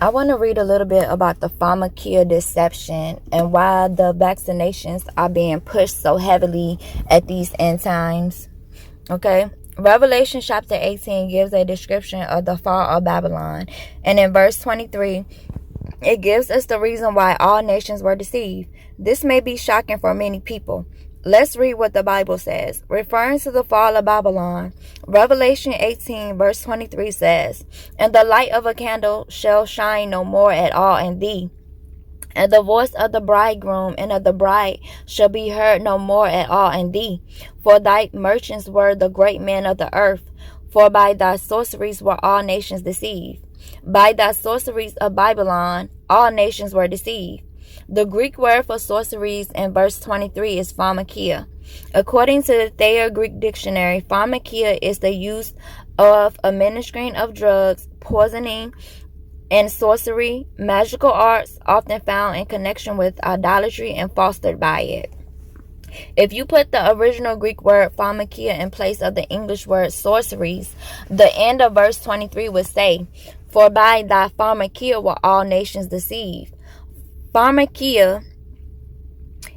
I want to read a little bit about the Pharmakeia Deception and why the vaccinations are being pushed so heavily at these end times. Okay. Revelation chapter 18 gives a description of the fall of Babylon. And in verse 23, it gives us the reason why all nations were deceived. This may be shocking for many people. Let's read what the Bible says. Referring to the fall of Babylon, Revelation 18 verse 23 says, "And the light of a candle shall shine no more at all in thee, and the voice of the bridegroom and of the bride shall be heard no more at all in thee. For thy merchants were the great men of the earth, for by thy sorceries were all nations deceived. By thy sorceries of Babylon, all nations were deceived." The Greek word for sorceries in verse 23 is pharmakeia. According to the Thayer Greek Dictionary, pharmakeia is the use of administering of drugs, poisoning, and sorcery, magical arts, often found in connection with idolatry and fostered by it. If you put the original Greek word pharmakeia in place of the English word sorceries, the end of verse 23 would say, "For by thy pharmakeia were all nations deceived." Pharmakeia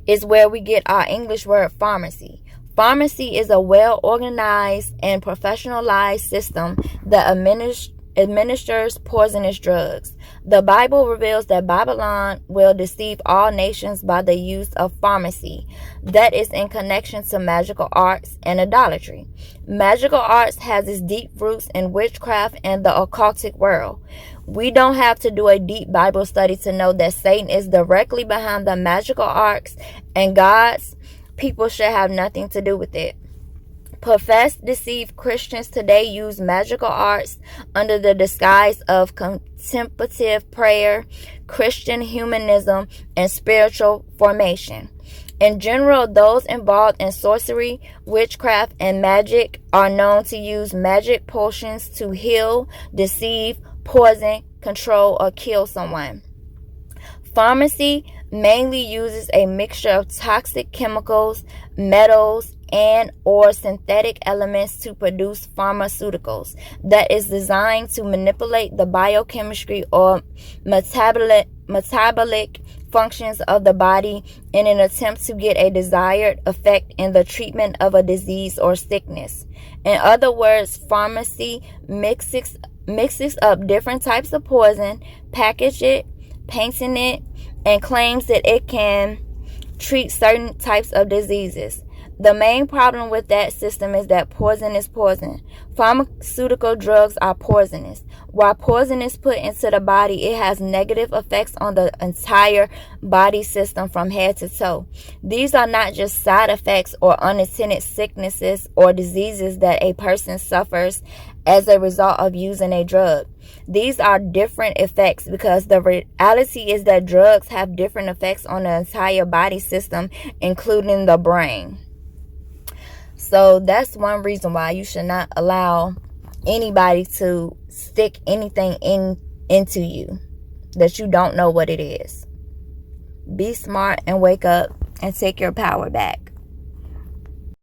is where we get our English word pharmacy. Pharmacy is a well-organized and professionalized system that administers poisonous drugs. The Bible reveals that Babylon will deceive all nations by the use of pharmacy, that is in connection to magical arts and idolatry. Magical arts has its deep roots in witchcraft and the occultic world. We don't have to do a deep Bible study to know that Satan is directly behind the magical arts, and God's people should have nothing to do with it. Professed deceived Christians today use magical arts under the disguise of contemplative prayer, Christian humanism, and spiritual formation. In general, those involved in sorcery, witchcraft, and magic are known to use magic potions to heal, deceive, poison, control, or kill someone. Pharmacy mainly uses a mixture of toxic chemicals, metals, and or synthetic elements to produce pharmaceuticals that is designed to manipulate the biochemistry or metabolic functions of the body in an attempt to get a desired effect in the treatment of a disease or sickness. In other words, pharmacy mixes up different types of poison, package it, painting it, and claims that it can treat certain types of diseases. The main problem with that system is that poison is poison. Pharmaceutical drugs are poisonous. While poison is put into the body, it has negative effects on the entire body system from head to toe. These are not just side effects or unintended sicknesses or diseases that a person suffers as a result of using a drug. These are different effects because the reality is that drugs have different effects on the entire body system, including the brain. So that's one reason why you should not allow anybody to stick anything into you that you don't know what it is. Be smart and wake up and take your power back.